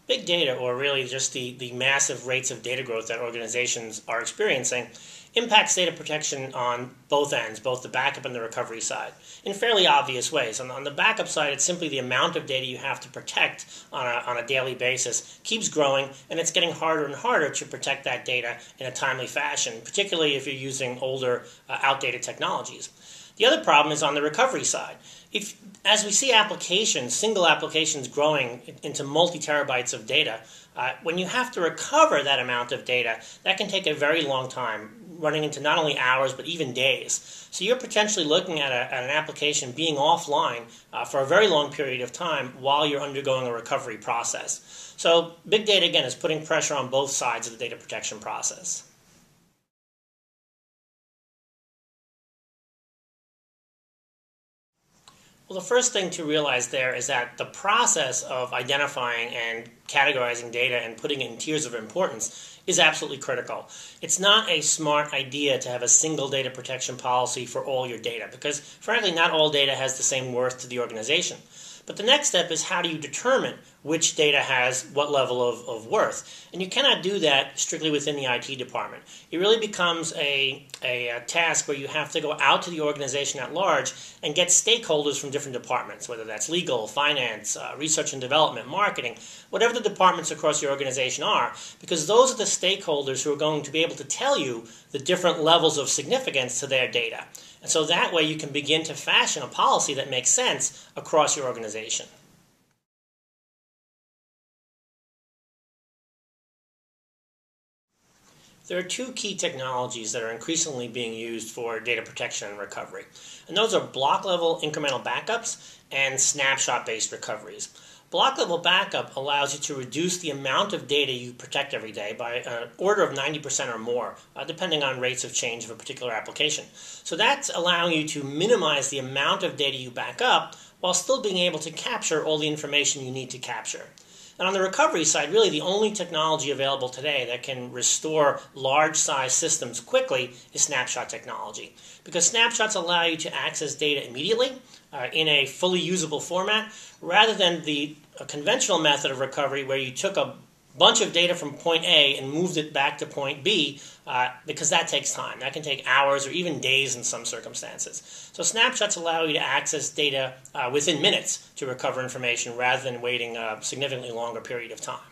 Big data, or really just the massive rates of data growth that organizations are experiencing, impacts data protection on both ends, both the backup and the recovery side, in fairly obvious ways. On the backup side, it's simply the amount of data you have to protect on a daily basis keeps growing, and it's getting harder and harder to protect that data in a timely fashion, particularly if you're using older, outdated technologies. The other problem is on the recovery side. As we see applications, single applications growing into multi-terabytes of data, when you have to recover that amount of data, that can take a very long time, running into not only hours but even days. So you're potentially looking at an application being offline for a very long period of time while you're undergoing a recovery process. So big data, again, is putting pressure on both sides of the data protection process. Well, the first thing to realize there is that the process of identifying and categorizing data and putting it in tiers of importance is absolutely critical. It's not a smart idea to have a single data protection policy for all your data because, frankly, not all data has the same worth to the organization. But the next step is how do you determine which data has what level of worth? And you cannot do that strictly within the IT department. It really becomes a task where you have to go out to the organization at large and get stakeholders from different departments, whether that's legal, finance, research and development, marketing, whatever the departments across your organization are, because those are the stakeholders who are going to be able to tell you the different levels of significance to their data. And so that way you can begin to fashion a policy that makes sense across your organization. There are two key technologies that are increasingly being used for data protection and recovery. And those are block-level incremental backups and snapshot-based recoveries. Block-level backup allows you to reduce the amount of data you protect every day by an order of 90% or more, depending on rates of change of a particular application. So that's allowing you to minimize the amount of data you back up while still being able to capture all the information you need to capture. And on the recovery side, really the only technology available today that can restore large-size systems quickly is snapshot technology. Because snapshots allow you to access data immediately in a fully usable format, rather than the conventional method of recovery where you took a bunch of data from point A and moved it back to point B, because that takes time. That can take hours or even days in some circumstances. So snapshots allow you to access data within minutes to recover information rather than waiting a significantly longer period of time.